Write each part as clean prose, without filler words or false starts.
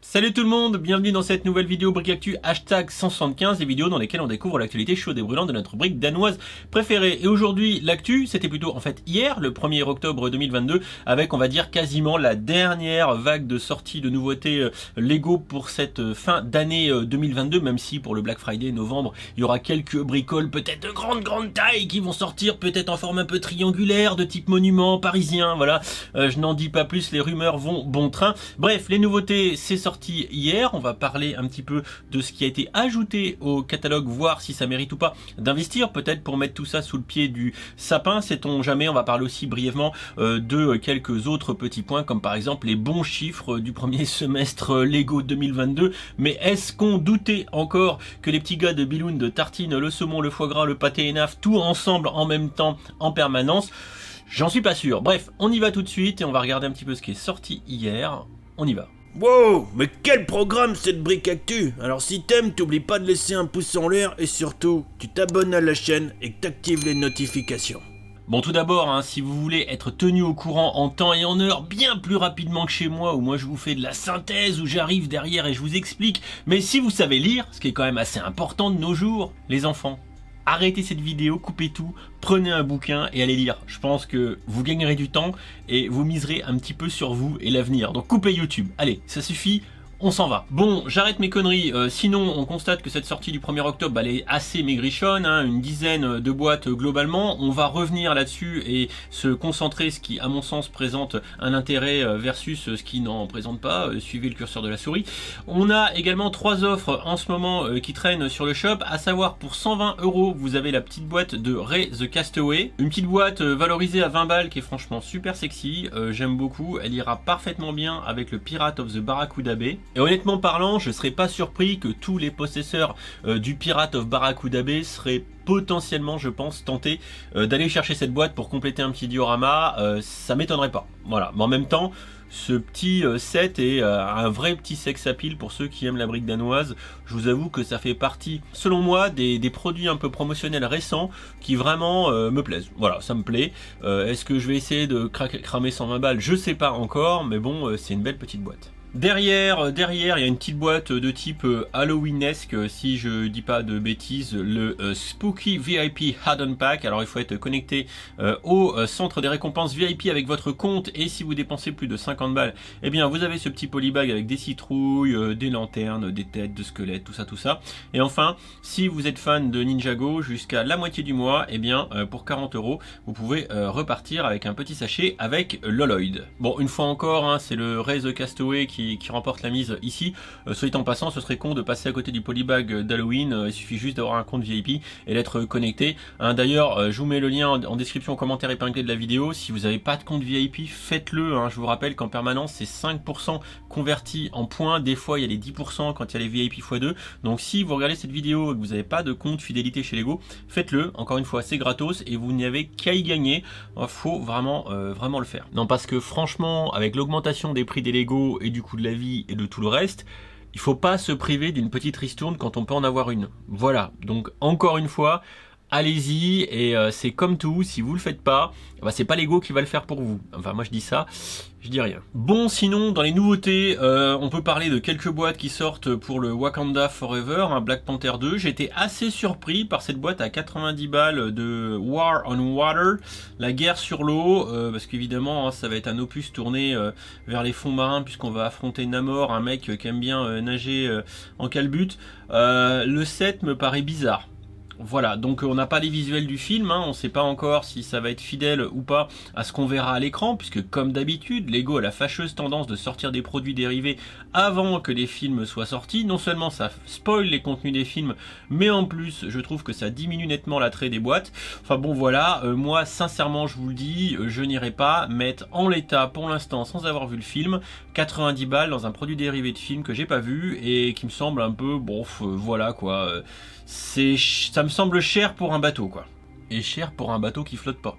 Salut tout le monde, bienvenue dans cette nouvelle vidéo Brick Actu hashtag 175, des vidéos dans lesquelles on découvre l'actualité chaude et brûlante de notre brique danoise préférée. Et aujourd'hui, l'actu, c'était plutôt en fait hier, le 1er octobre 2022, avec on va dire quasiment la dernière vague de sorties de nouveautés Lego pour cette fin d'année 2022, même si pour le Black Friday novembre, il y aura quelques bricoles peut-être de grande taille qui vont sortir, peut-être en forme un peu triangulaire, de type monument parisien, voilà. Je n'en dis pas plus, les rumeurs vont bon train. Bref, les nouveautés, c'est sorti hier, on va parler un petit peu de ce qui a été ajouté au catalogue, voir si ça mérite ou pas d'investir, peut-être pour mettre tout ça sous le pied du sapin, sait-on jamais. On va parler aussi brièvement de quelques autres petits points, comme par exemple les bons chiffres du premier semestre Lego 2022. Mais est-ce qu'on doutait encore que les petits gars de Biloun, de Tartine, le saumon, le foie gras, le pâté Enaf, tout ensemble en même temps, en permanence? J'en suis pas sûr. Bref, on y va tout de suite et on va regarder un petit peu ce qui est sorti hier. On y va. Wow, mais quel programme cette brique actu! Alors si t'aimes, t'oublies pas de laisser un pouce en l'air et surtout, tu t'abonnes à la chaîne et que t'actives les notifications. Bon, tout d'abord, si vous voulez être tenu au courant en temps et en heure bien plus rapidement que chez moi, où moi je vous fais de la synthèse, où j'arrive derrière et je vous explique, mais si vous savez lire, ce qui est quand même assez important de nos jours, les enfants, arrêtez cette vidéo, coupez tout, prenez un bouquin et allez lire. Je pense que vous gagnerez du temps et vous miserez un petit peu sur vous et l'avenir. Donc coupez YouTube. Allez, ça suffit. On s'en va. Bon, j'arrête mes conneries, sinon on constate que cette sortie du 1er octobre, elle est assez maigrichonne, une dizaine de boîtes globalement. On va revenir là-dessus et se concentrer, ce qui à mon sens présente un intérêt versus ce qui n'en présente pas. Suivez le curseur de la souris. On a également 3 offres en ce moment qui traînent sur le shop, à savoir pour 120 €, vous avez la petite boîte de Ray the Castaway, une petite boîte valorisée à 20 balles qui est franchement super sexy, j'aime beaucoup, elle ira parfaitement bien avec le Pirate of the Barracuda Bay. Et honnêtement parlant, je ne serais pas surpris que tous les possesseurs du Pirate of Barracuda Bay seraient potentiellement, je pense, tentés d'aller chercher cette boîte pour compléter un petit diorama. Ça m'étonnerait pas. Voilà. Mais en même temps, ce petit set est un vrai petit sex appeal pour ceux qui aiment la brique danoise. Je vous avoue que ça fait partie, selon moi, des produits un peu promotionnels récents qui vraiment me plaisent. Voilà, ça me plaît. Est-ce que je vais essayer de cramer 120 balles? Je sais pas encore, mais bon, c'est une belle petite boîte. Derrière, il y a une petite boîte de type Halloweenesque, si je dis pas de bêtises, le Spooky VIP Add-on Pack. Alors il faut être connecté au centre des récompenses VIP avec votre compte, et si vous dépensez plus de 50 balles, eh bien vous avez ce petit polybag avec des citrouilles, des lanternes, des têtes de squelettes, tout ça. Et enfin, si vous êtes fan de Ninjago jusqu'à la moitié du mois, eh bien pour 40 €, vous pouvez repartir avec un petit sachet avec l'Holoid. Bon, une fois encore, c'est le Ray the Castaway qui remporte la mise ici. Soit dit en passant, ce serait con de passer à côté du polybag d'Halloween. Il suffit juste d'avoir un compte VIP et d'être connecté. D'ailleurs, je vous mets le lien en description, en commentaire épinglé de la vidéo. Si vous n'avez pas de compte VIP, faites-le. Je vous rappelle qu'en permanence, c'est 5% convertis en points. Des fois, il y a les 10% quand il y a les VIP x2. Donc si vous regardez cette vidéo et que vous n'avez pas de compte fidélité chez Lego, faites-le. Encore une fois, c'est gratos et vous n'avez qu'à y gagner. Faut vraiment le faire. Non, parce que franchement, avec l'augmentation des prix des Lego et du coup de la vie et de tout le reste, il faut pas se priver d'une petite ristourne quand on peut en avoir une. Voilà, donc encore une fois, allez-y, et c'est comme tout, si vous le faites pas, c'est pas Lego qui va le faire pour vous. Enfin moi je dis ça, je dis rien. Bon, sinon dans les nouveautés, on peut parler de quelques boîtes qui sortent pour le Wakanda Forever, Black Panther 2. J'ai été assez surpris par cette boîte à 90 balles de War on Water, la guerre sur l'eau, parce qu'évidemment ça va être un opus tourné vers les fonds marins, puisqu'on va affronter Namor, un mec qui aime bien nager en calbute. Le set me paraît bizarre. Voilà, donc on n'a pas les visuels du film, on ne sait pas encore si ça va être fidèle ou pas à ce qu'on verra à l'écran, puisque comme d'habitude, Lego a la fâcheuse tendance de sortir des produits dérivés avant que les films soient sortis. Non seulement ça spoil les contenus des films, mais en plus je trouve que ça diminue nettement l'attrait des boîtes. Enfin bon voilà, moi sincèrement je vous le dis, je n'irai pas mettre en l'état pour l'instant, sans avoir vu le film, 90 balles dans un produit dérivé de film que j'ai pas vu et qui me semble un peu, bon voilà quoi, ça me semble cher pour un bateau quoi, et cher pour un bateau qui flotte pas.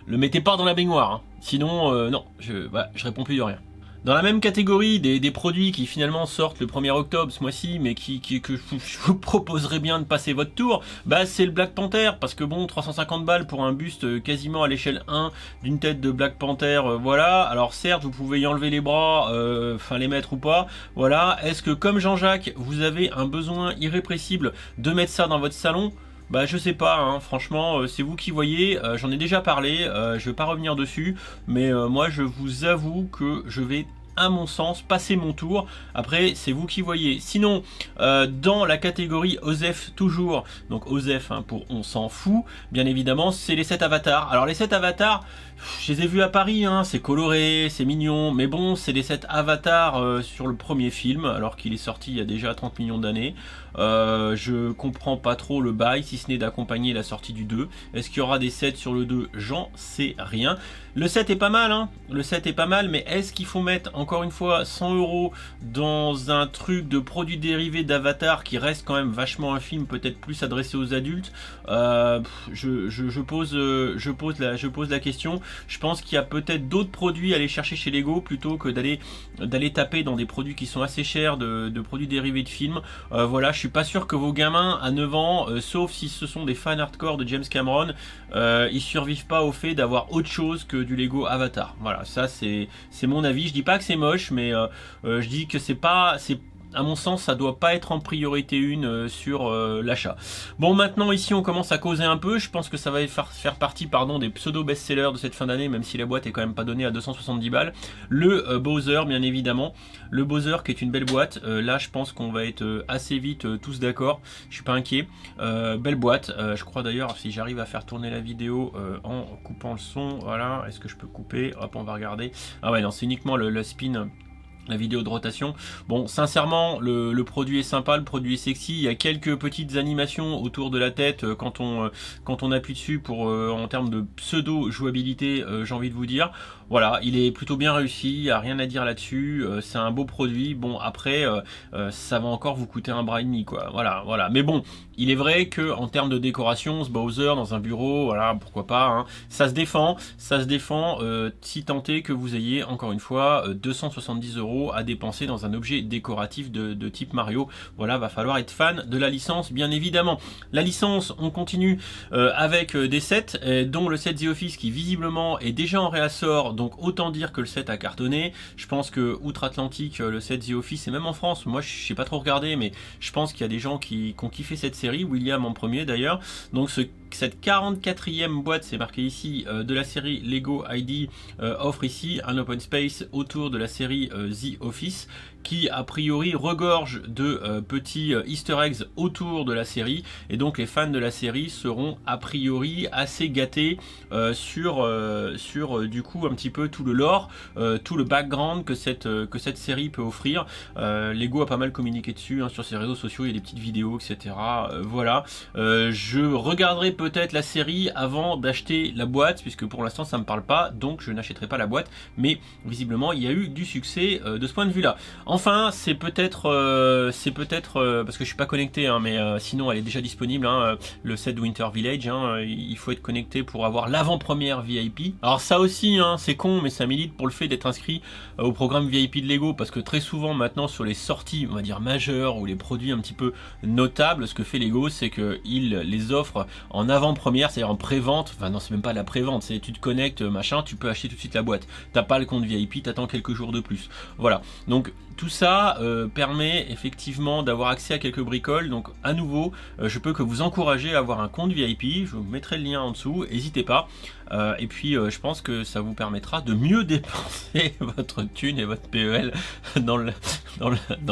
Le mettez pas dans la baignoire, sinon non, je réponds plus de rien. Dans la même catégorie des produits qui finalement sortent le 1er octobre ce mois-ci, mais que je vous proposerais bien de passer votre tour, bah c'est le Black Panther, parce que bon, 350 balles pour un buste quasiment à l'échelle 1 d'une tête de Black Panther, voilà. Alors certes, vous pouvez y enlever les bras, enfin les mettre ou pas, voilà. Est-ce que comme Jean-Jacques, vous avez un besoin irrépressible de mettre ça dans votre salon? Bah je sais pas, hein, franchement, c'est vous qui voyez, j'en ai déjà parlé, je vais pas revenir dessus, mais moi je vous avoue que je vais, à mon sens, passer mon tour. Après c'est vous qui voyez. Sinon dans la catégorie OSEF toujours, donc OSEF hein, pour on s'en fout, bien évidemment, c'est les 7 avatars. Alors les 7 avatars, je les ai vus à Paris, hein, c'est coloré, c'est mignon, mais bon, c'est les 7 avatars sur le premier film, alors qu'il est sorti il y a déjà 30 millions d'années. Je comprends pas trop le bail, si ce n'est d'accompagner la sortie du 2. Est-ce qu'il y aura des 7 sur le 2? J'en sais rien. Le 7 est pas mal, hein, le 7 est pas mal, mais est-ce qu'il faut mettre, encore une fois, 100 € dans un truc de produits dérivés d'Avatar qui reste quand même vachement un film peut-être plus adressé aux adultes? Je pose la question. Je pense qu'il y a peut-être d'autres produits à aller chercher chez Lego plutôt que d'aller taper dans des produits qui sont assez chers de produits dérivés de films. Voilà, je suis pas sûr que vos gamins à 9 ans, sauf si ce sont des fans hardcore de James Cameron, ils survivent pas au fait d'avoir autre chose que du Lego Avatar. Voilà, ça c'est mon avis. Je dis pas que c'est moche, mais je dis que c'est à mon sens, ça doit pas être en priorité une sur l'achat. Bon, maintenant ici on commence à causer un peu. Je pense que ça va faire partie des pseudo best-sellers de cette fin d'année, même si la boîte est quand même pas donnée à 270 balles. Le Bowser, bien évidemment. Le Bowser qui est une belle boîte. Là, je pense qu'on va être assez vite tous d'accord. Je suis pas inquiet. Belle boîte. Je crois d'ailleurs, si j'arrive à faire tourner la vidéo en coupant le son, voilà. Est-ce que je peux couper? Hop, on va regarder. Ah ouais, non, c'est uniquement le spin. La vidéo de rotation. Bon, sincèrement, le produit est sympa, le produit est sexy. Il y a quelques petites animations autour de la tête quand on appuie dessus pour en termes de pseudo jouabilité, j'ai envie de vous dire. Voilà, il est plutôt bien réussi, il n'y a rien à dire là-dessus. C'est un beau produit. Bon, après, ça va encore vous coûter un bras et demi, quoi. Voilà. Mais bon, il est vrai que en termes de décoration, ce Bowser dans un bureau, voilà, pourquoi pas. Hein. Ça se défend. Si tant est que vous ayez encore une fois 270 € à dépenser dans un objet décoratif de type Mario. Voilà, va falloir être fan de la licence, bien évidemment. La licence, on continue avec des sets, dont le set The Office qui visiblement est déjà en réassort, donc autant dire que le set a cartonné. Je pense que outre-Atlantique, le set The Office, et même en France, moi je sais pas trop regarder, mais je pense qu'il y a des gens qui ont kiffé cette série, William en premier d'ailleurs. Donc cette 44e boîte, c'est marqué ici, de la série Lego ID offre ici un open space autour de la série The Office, qui a priori regorge de petits easter eggs autour de la série, et donc les fans de la série seront a priori assez gâtés sur du coup un petit peu tout le lore, tout le background que cette série peut offrir. Lego a pas mal communiqué dessus hein, sur ses réseaux sociaux, il y a des petites vidéos, etc. Voilà, je regarderai peut-être la série avant d'acheter la boîte, puisque pour l'instant ça me parle pas, donc je n'achèterai pas la boîte, mais visiblement il y a eu du succès de ce point de vue là. Enfin, c'est peut-être parce que je suis pas connecté, hein, mais sinon elle est déjà disponible, hein, le set Winter Village, hein, il faut être connecté pour avoir l'avant-première VIP. Alors ça aussi, hein, c'est con, mais ça milite pour le fait d'être inscrit au programme VIP de Lego, parce que très souvent maintenant sur les sorties, on va dire majeures, ou les produits un petit peu notables, ce que fait Lego, c'est qu'il les offre en avant-première, c'est-à-dire en pré-vente. Enfin non, c'est même pas de la pré-vente, c'est tu te connectes, machin, tu peux acheter tout de suite la boîte. T'as pas le compte VIP, t'attends quelques jours de plus. Voilà, donc tout ça permet effectivement d'avoir accès à quelques bricoles. Donc à nouveau, je peux que vous encourager à avoir un compte VIP. Je vous mettrai le lien en dessous, n'hésitez pas. Et puis je pense que ça vous permettra de mieux dépenser votre thune et votre PEL dans le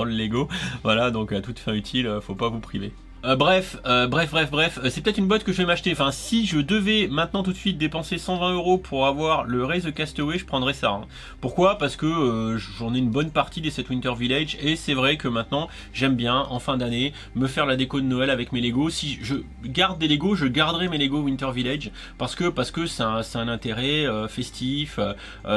Lego. Voilà, donc à toute fin utile, faut pas vous priver. Bref, c'est peut-être une boîte que je vais m'acheter. Enfin, si je devais maintenant tout de suite dépenser 120 € pour avoir le Ray the Castaway, je prendrais ça. Hein. Pourquoi? Parce que j'en ai une bonne partie des set Winter Village, et c'est vrai que maintenant j'aime bien en fin d'année me faire la déco de Noël avec mes Lego. Si je garde des Lego, je garderai mes Lego Winter Village parce que c'est un intérêt festif.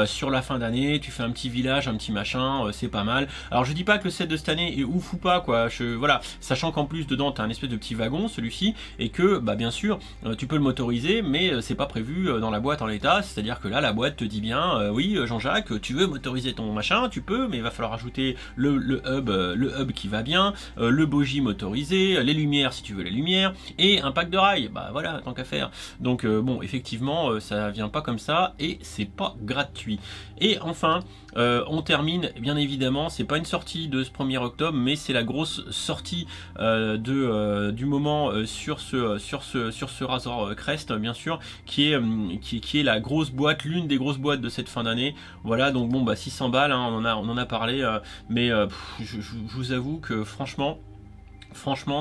Sur la fin d'année, tu fais un petit village, un petit machin, c'est pas mal. Alors je dis pas que le set de cette année est ouf ou pas, quoi. Voilà, sachant qu'en plus dedans t'as un espèce de petit wagon celui-ci, et que bah bien sûr tu peux le motoriser, mais c'est pas prévu dans la boîte en l'état. C'est-à-dire que là la boîte te dit bien oui Jean-Jacques, tu veux motoriser ton machin, tu peux, mais il va falloir ajouter le hub qui va bien, le bogie motorisé, les lumières si tu veux les lumières, et un pack de rails. Bah voilà, tant qu'à faire. Donc bon, effectivement ça vient pas comme ça et c'est pas gratuit. Et enfin on termine, bien évidemment, c'est pas une sortie de ce 1er octobre, mais c'est la grosse sortie du moment sur ce Razor Crest, bien sûr, qui est la grosse boîte, l'une des grosses boîtes de cette fin d'année. Voilà, donc bon, bah 600 balles, hein, on en a parlé, mais je vous avoue que franchement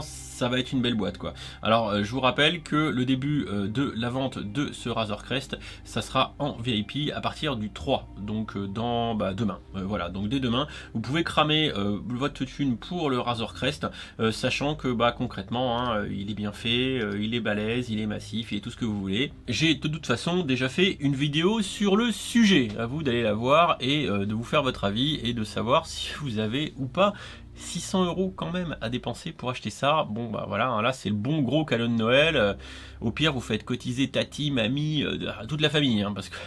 ça va être une belle boîte quoi. Alors je vous rappelle que le début de la vente de ce Razor Crest, ça sera en VIP à partir du 3, donc dans demain. Voilà, donc dès demain vous pouvez cramer votre thune pour le Razor Crest, sachant que concrètement hein, il est bien fait, il est balèze, il est massif, il est tout ce que vous voulez. J'ai de toute façon déjà fait une vidéo sur le sujet, à vous d'aller la voir et de vous faire votre avis et de savoir si vous avez ou pas 600 € quand même à dépenser pour acheter ça. Bon bah voilà, hein, là c'est le bon gros cadeau de Noël. Au pire vous faites cotiser tati, mamie, toute la famille, hein, parce que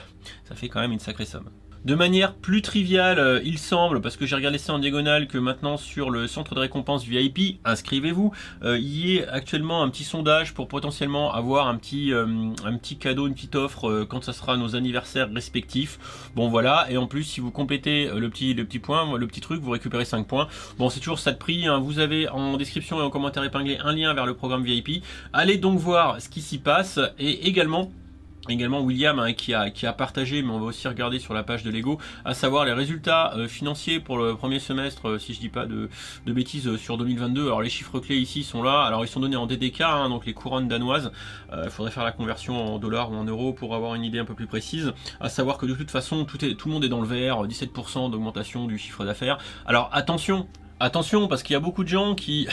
ça fait quand même une sacrée somme. De manière plus triviale, il semble, parce que j'ai regardé ça en diagonale, que maintenant sur le centre de récompense VIP, inscrivez-vous, il y a actuellement un petit sondage pour potentiellement avoir un petit cadeau, une petite offre quand ça sera nos anniversaires respectifs. Bon voilà, et en plus si vous complétez le petit point, le petit truc, vous récupérez 5 points. Bon c'est toujours ça de prix, hein. Vous avez en description et en commentaire épinglé un lien vers le programme VIP. Allez donc voir ce qui s'y passe, et également William hein, qui a partagé, mais on va aussi regarder sur la page de Lego, à savoir les résultats financiers pour le premier semestre, si je dis pas de bêtises, sur 2022. Alors les chiffres clés ici sont là, alors ils sont donnés en DDK, hein, donc les couronnes danoises. Il faudrait faire la conversion en dollars ou en euros pour avoir une idée un peu plus précise. À savoir que de toute façon tout le monde est dans le vert, 17% d'augmentation du chiffre d'affaires. Alors attention, parce qu'il y a beaucoup de gens qui,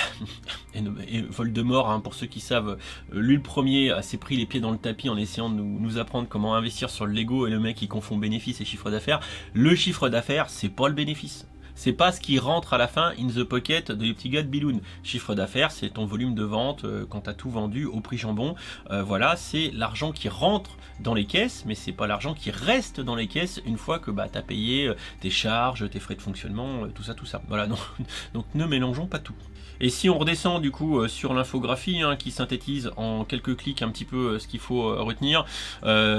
et Voldemort, hein, pour ceux qui savent, lui le premier s'est pris les pieds dans le tapis en essayant de nous apprendre comment investir sur le Lego, et le mec il confond bénéfice et chiffre d'affaires. Le chiffre d'affaires, c'est pas le bénéfice. C'est pas ce qui rentre à la fin in the pocket des petits gars de Biloun. Chiffre d'affaires, c'est ton volume de vente quand tu as tout vendu au prix jambon. Voilà, c'est l'argent qui rentre dans les caisses, mais c'est pas l'argent qui reste dans les caisses une fois que tu as payé tes charges, tes frais de fonctionnement, tout ça. Voilà, donc ne mélangeons pas tout. Et si on redescend du coup sur l'infographie hein, qui synthétise en quelques clics un petit peu ce qu'il faut retenir,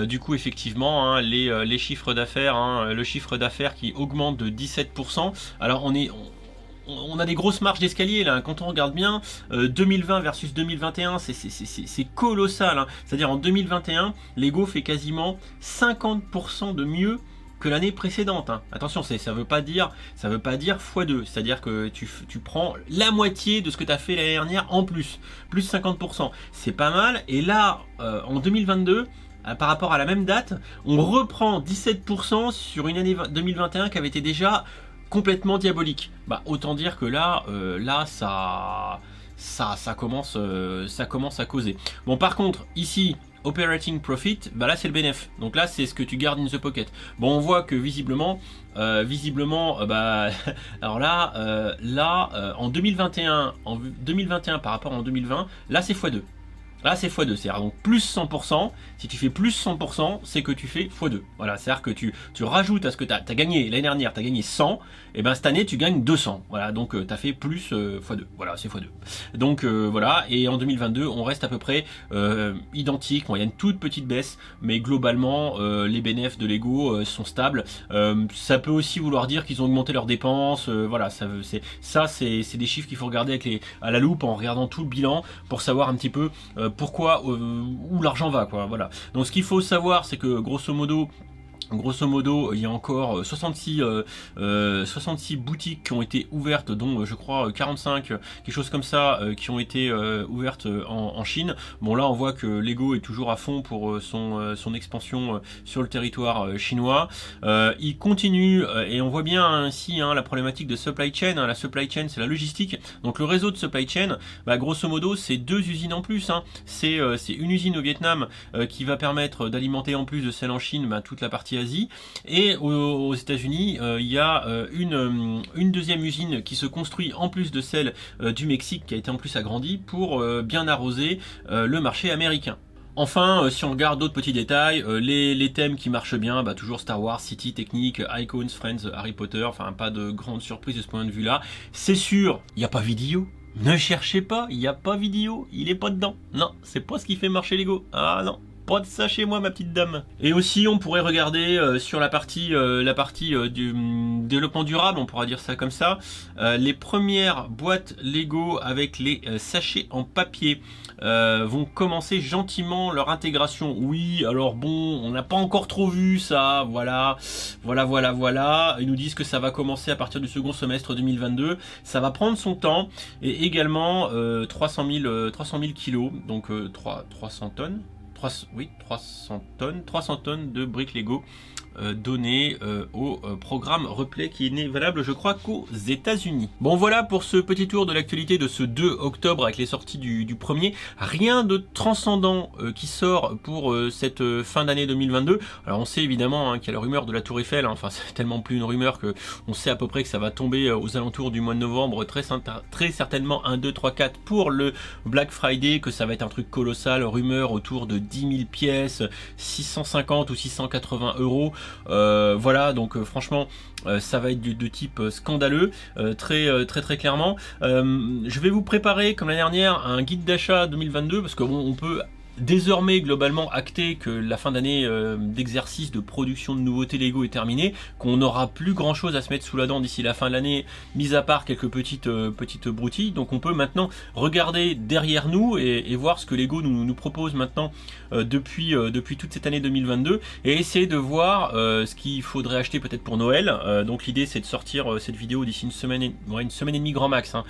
du coup effectivement hein, les chiffres d'affaires, hein, le chiffre d'affaires qui augmente de 17%. Alors on a des grosses marges d'escalier là, quand on regarde bien 2020 versus 2021, c'est colossal hein. C'est-à-dire en 2021 Lego fait quasiment 50% de mieux que l'année précédente hein. Attention, ça veut pas dire x2, c'est-à-dire que tu prends la moitié de ce que tu as fait l'année dernière en plus 50%, c'est pas mal. Et là en 2022 par rapport à la même date, on reprend 17% sur une année 2021 qui avait été déjà complètement diabolique. Autant dire que là ça commence à causer. Bon, par contre ici operating profit, là c'est le bénéf, donc là c'est ce que tu gardes in the pocket. Bon, on voit que visiblement alors là en 2021 par rapport en 2020, là c'est x2. Là c'est x2, c'est-à-dire donc plus 100%, si tu fais plus 100%, c'est que tu fais x2. Voilà, c'est-à-dire que tu rajoutes à ce que tu as gagné l'année dernière, tu as gagné 100, et ben cette année tu gagnes 200. Voilà, donc tu as fait plus x2. Voilà, c'est x2. Donc voilà, et en 2022, on reste à peu près identique. Bon, il y a une toute petite baisse, mais globalement, les bénéfices de Lego sont stables. Ça peut aussi vouloir dire qu'ils ont augmenté leurs dépenses. Voilà, c'est des chiffres qu'il faut regarder à la loupe en regardant tout le bilan pour savoir un petit peu pourquoi, où l'argent va, quoi. Voilà. Donc ce qu'il faut savoir, c'est que grosso modo, il y a encore 66 boutiques qui ont été ouvertes, dont je crois 45, quelque chose comme ça, qui ont été ouvertes en Chine. Bon, là on voit que Lego est toujours à fond pour son expansion sur le territoire chinois. Il continue, et on voit bien ici la problématique de supply chain. La supply chain, c'est la logistique. Donc le réseau de supply chain, grosso modo, c'est 2 usines en plus. C'est une usine au Vietnam qui va permettre d'alimenter en plus de celle en Chine toute la partie partie Asie. Et aux États-Unis, il y a une deuxième usine qui se construit en plus de celle du Mexique, qui a été en plus agrandie pour bien arroser le marché américain. Enfin, si on regarde d'autres petits détails, les thèmes qui marchent bien, bah, toujours Star Wars, City, Technique, Icons, Friends, Harry Potter, enfin pas de grande surprise de ce point de vue là. C'est sûr, il n'y a pas vidéo. Ne cherchez pas, il n'y a pas vidéo, il est pas dedans. Non, c'est pas ce qui fait marcher Lego. Ah non. Pas de ça chez moi, ma petite dame. Et aussi, on pourrait regarder sur la partie du développement durable, on pourra dire ça comme ça, les premières boîtes Lego avec les sachets en papier vont commencer gentiment leur intégration. Oui, alors bon, on n'a pas encore trop vu ça, voilà. Ils nous disent que ça va commencer à partir du second semestre 2022. Ça va prendre son temps. Et également 300 000 kilos, donc 300 tonnes. 300 tonnes de briques Lego données au programme Replay qui n'est valable je crois qu'aux États-Unis. Bon voilà pour ce petit tour de l'actualité de ce 2 octobre avec les sorties du premier. Rien de transcendant qui sort pour cette fin d'année 2022. Alors on sait évidemment qu'il y a la rumeur de la Tour Eiffel, hein. Enfin c'est tellement plus une rumeur que on sait à peu près que ça va tomber aux alentours du mois de novembre, très certainement 1, 2, 3, 4 pour le Black Friday, que ça va être un truc colossal, rumeur autour de 10 000 pièces, 650 ou 680 euros. Voilà, donc franchement ça va être de type scandaleux, très clairement. Je vais vous préparer comme l'année dernière un guide d'achat 2022 parce que bon, on peut désormais globalement acté que la fin d'année d'exercice de production de nouveautés Lego est terminée, qu'on n'aura plus grand chose à se mettre sous la dent d'ici la fin de l'année, mis à part quelques petites broutilles. Donc on peut maintenant regarder derrière nous et voir ce que Lego nous propose maintenant depuis toute cette année 2022 et essayer de voir ce qu'il faudrait acheter peut-être pour Noël. Donc l'idée c'est de sortir cette vidéo d'ici une semaine et demie grand max, hein,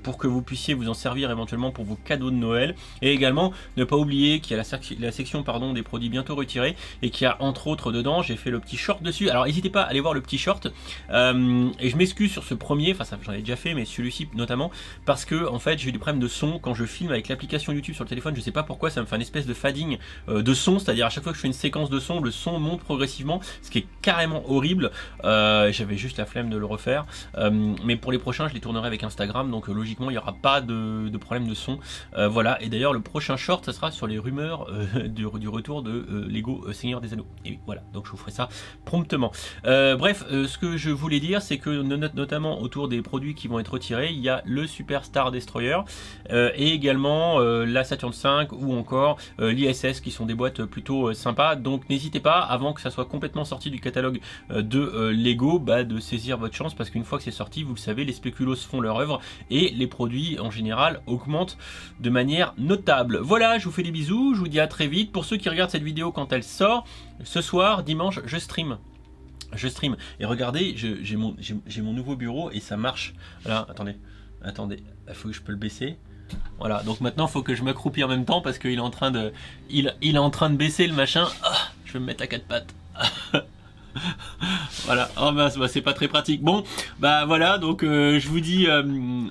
pour que vous puissiez vous en servir éventuellement pour vos cadeaux de Noël, et également ne pas oublier qu'il y a la section des produits bientôt retirés et qu'il y a entre autres dedans, j'ai fait le petit short dessus. Alors n'hésitez pas à aller voir le petit short et je m'excuse sur ce premier, enfin j'en ai déjà fait, mais celui-ci notamment parce que en fait j'ai eu des problèmes de son quand je filme avec l'application YouTube sur le téléphone. Je sais pas pourquoi ça me fait une espèce de fading de son, c'est-à-dire à chaque fois que je fais une séquence de son, le son monte progressivement, ce qui est carrément horrible. J'avais juste la flemme de le refaire, mais pour les prochains je les tournerai avec Instagram, donc logiquement il n'y aura pas de problème de son. Voilà, et d'ailleurs le prochain short ça sera sur les rumeurs du retour de Lego Seigneur des Anneaux. Et voilà, donc je vous ferai ça promptement. Bref, ce que je voulais dire, c'est que notamment autour des produits qui vont être retirés, il y a le Super Star Destroyer et également la Saturn V ou encore l'ISS, qui sont des boîtes plutôt sympas. Donc n'hésitez pas, avant que ça soit complètement sorti du catalogue de Lego, de saisir votre chance, parce qu'une fois que c'est sorti, vous le savez, les spéculoos font leur œuvre et les produits en général augmentent de manière notable. Voilà, je vous fais des bisous, je vous dis à très vite. Pour ceux qui regardent cette vidéo quand elle sort, ce soir, dimanche, je stream. Et regardez, j'ai mon nouveau bureau et ça marche. Là, attendez, il faut que je peux le baisser. Voilà, donc maintenant il faut que je m'accroupis en même temps parce qu'il est en train de baisser le machin. Je vais me mettre à quatre pattes. Voilà, c'est pas très pratique. Bon, voilà, donc je vous dis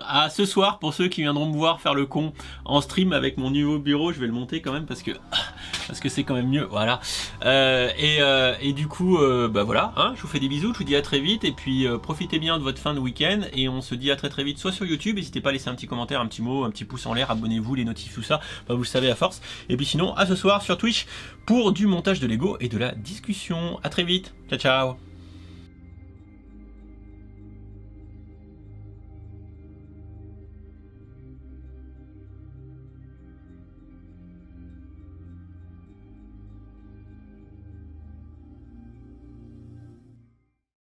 à ce soir pour ceux qui viendront me voir faire le con en stream avec mon nouveau bureau. Je vais le monter quand même parce que c'est quand même mieux, voilà. Et du coup, voilà, hein, je vous fais des bisous, je vous dis à très vite et puis profitez bien de votre fin de week-end et on se dit à très vite, soit sur YouTube, n'hésitez pas à laisser un petit commentaire, un petit mot, un petit pouce en l'air, abonnez-vous, les notifs, tout ça, vous le savez à force. Et puis sinon, à ce soir sur Twitch pour du montage de Lego et de la discussion. À très vite, ciao ciao.